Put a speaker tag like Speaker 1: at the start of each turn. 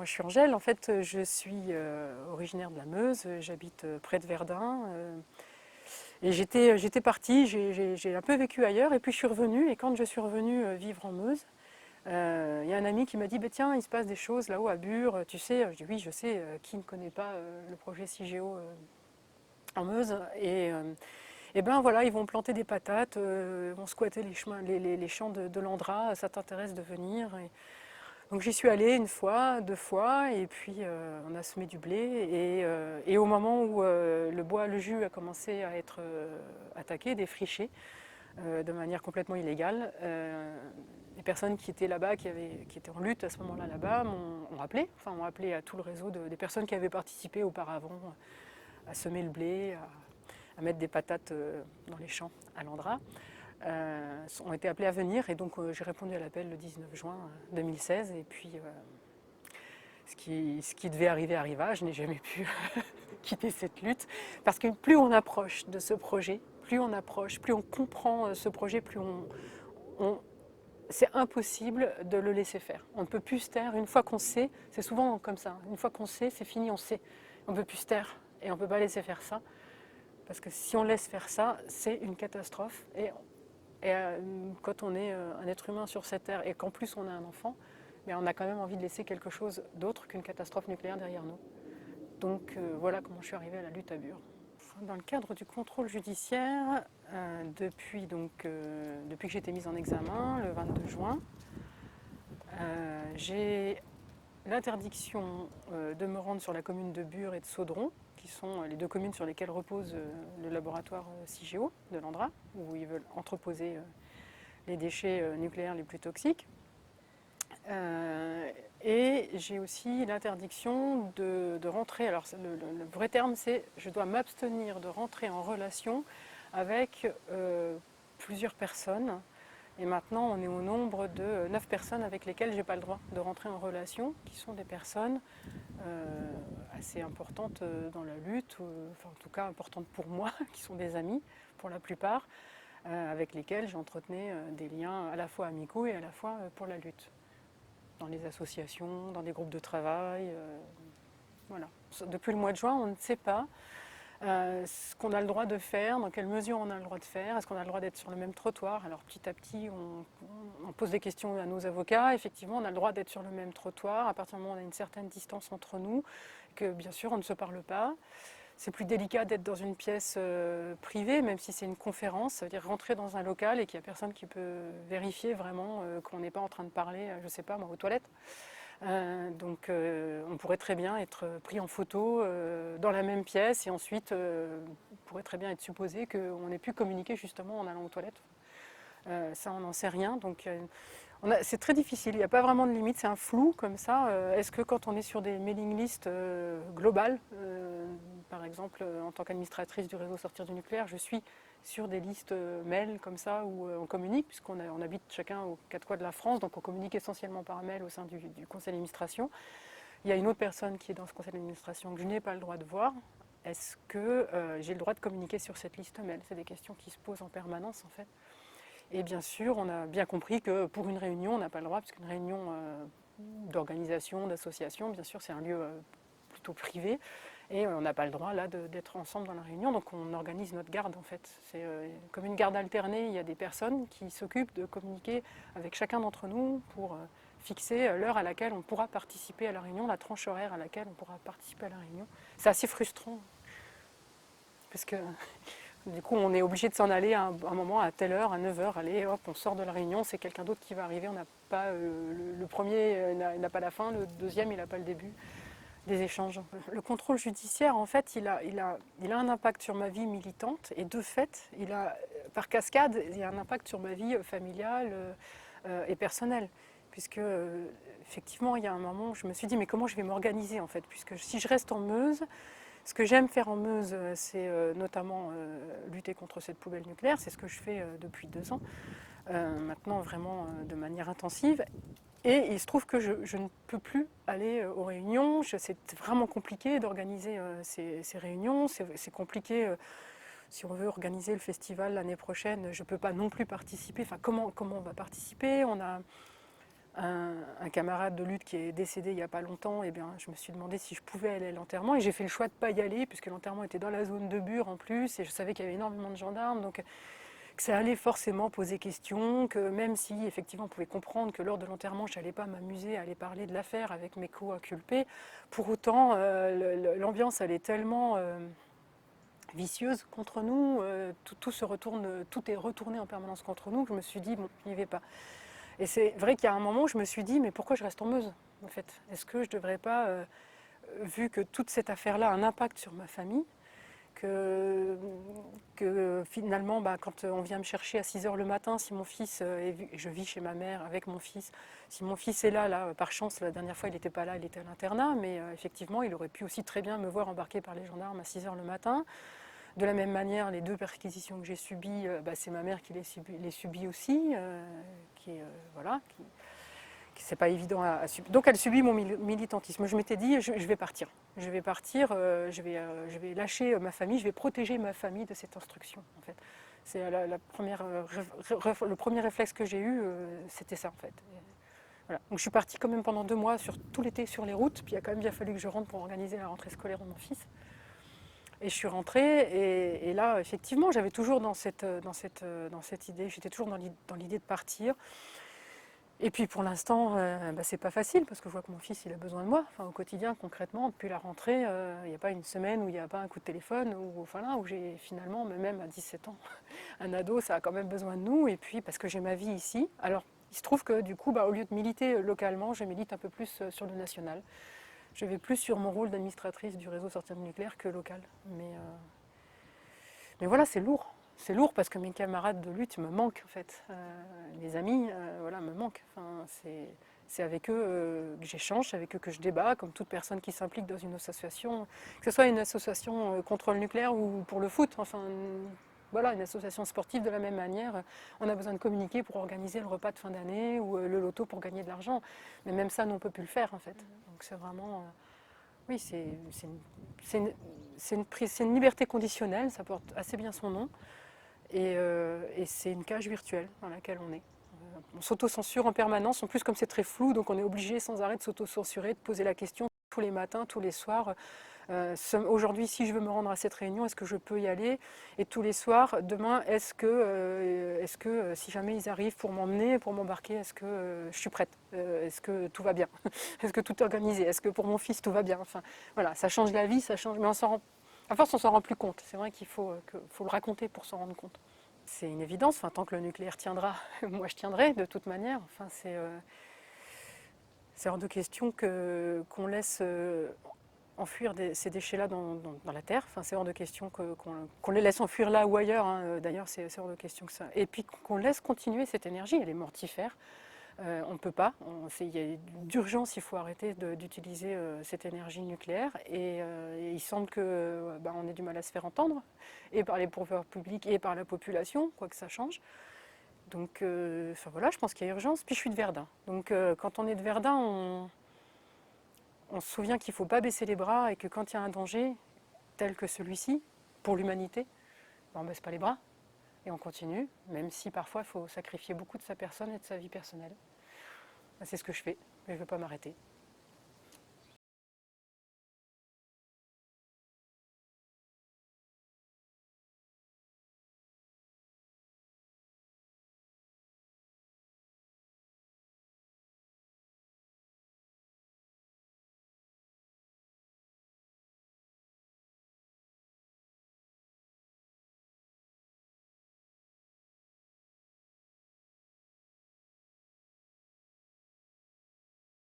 Speaker 1: je suis Angèle, en fait je suis originaire de la Meuse, j'habite près de Verdun. Et j'étais partie, j'ai un peu vécu ailleurs et puis je suis revenue. Et quand je suis revenue vivre en Meuse, il y a un ami qui m'a dit bah, tiens, il se passe des choses là-haut à Bure, tu sais. Je dis oui, je sais, qui ne connaît pas le projet CIGEO en Meuse. Et ben voilà, ils vont planter des patates, vont squatter les, chemins, les champs de l'Andra, ça t'intéresse de venir. Donc j'y suis allée une fois, deux fois, et puis on a semé du blé. Et au moment où le jus a commencé à être attaqué, défriché, de manière complètement illégale, les personnes qui étaient là-bas, qui étaient en lutte à ce moment-là là-bas, m'ont appelé à tout le réseau des personnes qui avaient participé auparavant à semer le blé, à mettre des patates dans les champs à l'Andra. Ont été appelés à venir et donc j'ai répondu à l'appel le 19 juin 2016 et puis ce qui devait arriver arriva, je n'ai jamais pu quitter cette lutte parce que plus on approche de ce projet, plus on approche, plus on comprend ce projet, on c'est impossible de le laisser faire. On ne peut plus se taire. Une fois qu'on sait, c'est souvent comme ça, une fois qu'on sait, c'est fini, on sait. On ne peut plus se taire et on ne peut pas laisser faire ça parce que si on laisse faire ça, c'est une catastrophe. Et quand on est un être humain sur cette terre et qu'en plus on a un enfant, mais on a quand même envie de laisser quelque chose d'autre qu'une catastrophe nucléaire derrière nous. Donc voilà comment je suis arrivée à la lutte à Bure. Dans le cadre du contrôle judiciaire, depuis que j'ai été mise en examen, le 22 juin, j'ai l'interdiction de me rendre sur la commune de Bure et de Saudron, qui sont les deux communes sur lesquelles repose le laboratoire CIGEO de l'Andra, où ils veulent entreposer les déchets nucléaires les plus toxiques. Et j'ai aussi l'interdiction de rentrer, alors le vrai terme c'est je dois m'abstenir de rentrer en relation avec plusieurs personnes. Et maintenant on est au nombre de 9 personnes avec lesquelles je n'ai pas le droit de rentrer en relation, qui sont des personnes assez importantes dans la lutte, enfin en tout cas importantes pour moi, qui sont des amis pour la plupart, avec lesquels j'entretenais des liens à la fois amicaux et à la fois pour la lutte. Dans les associations, dans des groupes de travail. Voilà. Depuis le mois de juin, on ne sait pas ce qu'on a le droit de faire, dans quelle mesure on a le droit de faire, est-ce qu'on a le droit d'être sur le même trottoir. Alors petit à petit, on pose des questions à nos avocats. Effectivement, on a le droit d'être sur le même trottoir à partir du moment où on a une certaine distance entre nous, que bien sûr on ne se parle pas. C'est plus délicat d'être dans une pièce privée, même si c'est une conférence. Ça veut dire rentrer dans un local et qu'il n'y a personne qui peut vérifier vraiment qu'on n'est pas en train de parler, je ne sais pas moi, aux toilettes. Donc on pourrait très bien être pris en photo dans la même pièce et ensuite on pourrait très bien être supposé qu'on ait pu communiquer justement en allant aux toilettes. Ça on n'en sait rien. Donc c'est très difficile, il n'y a pas vraiment de limite, c'est un flou comme ça. Est-ce que quand on est sur des mailing lists globales, par exemple en tant qu'administratrice du réseau Sortir du nucléaire, je suis sur des listes mail comme ça où on communique, puisqu'on habite chacun aux quatre coins de la France, donc on communique essentiellement par mail au sein du conseil d'administration. Il y a une autre personne qui est dans ce conseil d'administration que je n'ai pas le droit de voir. Est-ce que j'ai le droit de communiquer sur cette liste mail? C'est des questions qui se posent en permanence en fait. Et bien sûr, on a bien compris que pour une réunion, on n'a pas le droit, puisqu'une réunion d'organisation, d'association, bien sûr, c'est un lieu plutôt privé. Et on n'a pas le droit là d'être ensemble dans la réunion, donc on organise notre garde en fait. C'est comme une garde alternée, il y a des personnes qui s'occupent de communiquer avec chacun d'entre nous pour fixer l'heure à laquelle on pourra participer à la réunion, la tranche horaire à laquelle on pourra participer à la réunion. C'est assez frustrant, parce que du coup, on est obligé de s'en aller à un moment, à telle heure, à 9 heures, allez, hop, on sort de la réunion, c'est quelqu'un d'autre qui va arriver, on n'a pas, le premier n'a pas la fin, le deuxième, il n'a pas le début des échanges. Le contrôle judiciaire, en fait, il a un impact sur ma vie militante, et de fait, par cascade, il y a un impact sur ma vie familiale et personnelle. Puisque, effectivement, il y a un moment où je me suis dit, mais comment je vais m'organiser, en fait, puisque si je reste en Meuse, ce que j'aime faire en Meuse, c'est notamment lutter contre cette poubelle nucléaire. C'est ce que je fais depuis 2 ans, maintenant vraiment de manière intensive. Et il se trouve que je ne peux plus aller aux réunions. C'est vraiment compliqué d'organiser ces réunions. C'est compliqué. Si on veut organiser le festival l'année prochaine, je ne peux pas non plus participer. Enfin, comment on va participer? On a un camarade de lutte qui est décédé il n'y a pas longtemps, et bien, je me suis demandé si je pouvais aller à l'enterrement et j'ai fait le choix de ne pas y aller puisque l'enterrement était dans la zone de Bure en plus et je savais qu'il y avait énormément de gendarmes, donc que ça allait forcément poser question, que même si effectivement on pouvait comprendre que lors de l'enterrement je n'allais pas m'amuser à aller parler de l'affaire avec mes co-inculpés, pour autant l'ambiance elle est tellement vicieuse contre nous, tout se retourne, tout est retourné en permanence contre nous, que je me suis dit bon, je n'y vais pas. Et c'est vrai qu'il y a un moment où je me suis dit mais pourquoi je reste en Meuse en fait? Est-ce que je ne devrais pas, vu que toute cette affaire-là a un impact sur ma famille, que finalement, quand on vient me chercher à 6 heures le matin, si mon fils, je vis chez ma mère avec mon fils, si mon fils est là, par chance, la dernière fois il n'était pas là, il était à l'internat, mais effectivement il aurait pu aussi très bien me voir embarqué par les gendarmes à 6 heures le matin. De la même manière, les 2 perquisitions que j'ai subies, c'est ma mère qui les subit aussi, voilà, c'est pas évident à subir. Donc elle subit mon militantisme. Je m'étais dit, je vais partir. Je vais partir, je vais lâcher ma famille, je vais protéger ma famille de cette instruction. En fait. C'est le premier réflexe que j'ai eu, c'était ça en fait. Voilà. Donc je suis partie quand même pendant 2 mois, tout l'été sur les routes, puis il a quand même bien fallu que je rentre pour organiser la rentrée scolaire de mon fils. Et je suis rentrée, et là, effectivement, j'avais toujours dans cette idée, j'étais toujours dans l'idée de partir. Et puis pour l'instant, c'est pas facile parce que je vois que mon fils il a besoin de moi. Enfin, au quotidien, concrètement, depuis la rentrée, il n'y a pas une semaine où il n'y a pas un coup de téléphone, où j'ai finalement, même à 17 ans, un ado, ça a quand même besoin de nous. Et puis parce que j'ai ma vie ici. Alors il se trouve que du coup, au lieu de militer localement, je milite un peu plus sur le national. Je vais plus sur mon rôle d'administratrice du réseau sortir nucléaire que local. Mais voilà, c'est lourd. C'est lourd parce que mes camarades de lutte me manquent en fait. Mes amis voilà, me manquent. Enfin, c'est avec eux que j'échange, c'est avec eux que je débat, comme toute personne qui s'implique dans une association, que ce soit une association contre le nucléaire ou pour le foot. Enfin, voilà, une association sportive de la même manière. On a besoin de communiquer pour organiser le repas de fin d'année ou le loto pour gagner de l'argent. Mais même ça, nous, on ne peut plus le faire en fait. Donc c'est vraiment... oui, c'est une liberté conditionnelle, ça porte assez bien son nom. Et c'est une cage virtuelle dans laquelle on est. On s'auto-censure en permanence, en plus comme c'est très flou, donc on est obligé sans arrêt de s'auto-censurer, de poser la question tous les matins, tous les soirs. Aujourd'hui, si je veux me rendre à cette réunion, est-ce que je peux y aller? Et tous les soirs, demain, est-ce que si jamais ils arrivent pour m'emmener, pour m'embarquer, est-ce que je suis prête? Est-ce que tout va bien? Est-ce que tout est organisé? Est-ce que pour mon fils tout va bien? Enfin, voilà, ça change la vie, ça change, mais à force, on s'en rend plus compte. C'est vrai qu'il faut le raconter pour s'en rendre compte. C'est une évidence. Enfin, tant que le nucléaire tiendra, moi je tiendrai de toute manière. Enfin, c'est hors de question qu'on laisse enfuir ces déchets-là dans la terre. Enfin, c'est hors de question qu'on les laisse enfuir là ou ailleurs. Hein. D'ailleurs, c'est hors de question que ça. Et puis qu'on laisse continuer cette énergie. Elle est mortifère. On ne peut pas. Il y a d'urgence, il faut arrêter d'utiliser cette énergie nucléaire. Et il semble qu'on ait du mal à se faire entendre, et par les pouvoirs publics et par la population, quoi que ça change. Donc, voilà, je pense qu'il y a urgence. Puis je suis de Verdun. Donc, quand on est de Verdun, on se souvient qu'il ne faut pas baisser les bras et que quand il y a un danger tel que celui-ci, pour l'humanité, on ne baisse pas les bras et on continue, même si parfois il faut sacrifier beaucoup de sa personne et de sa vie personnelle. C'est ce que je fais, mais je ne veux pas m'arrêter.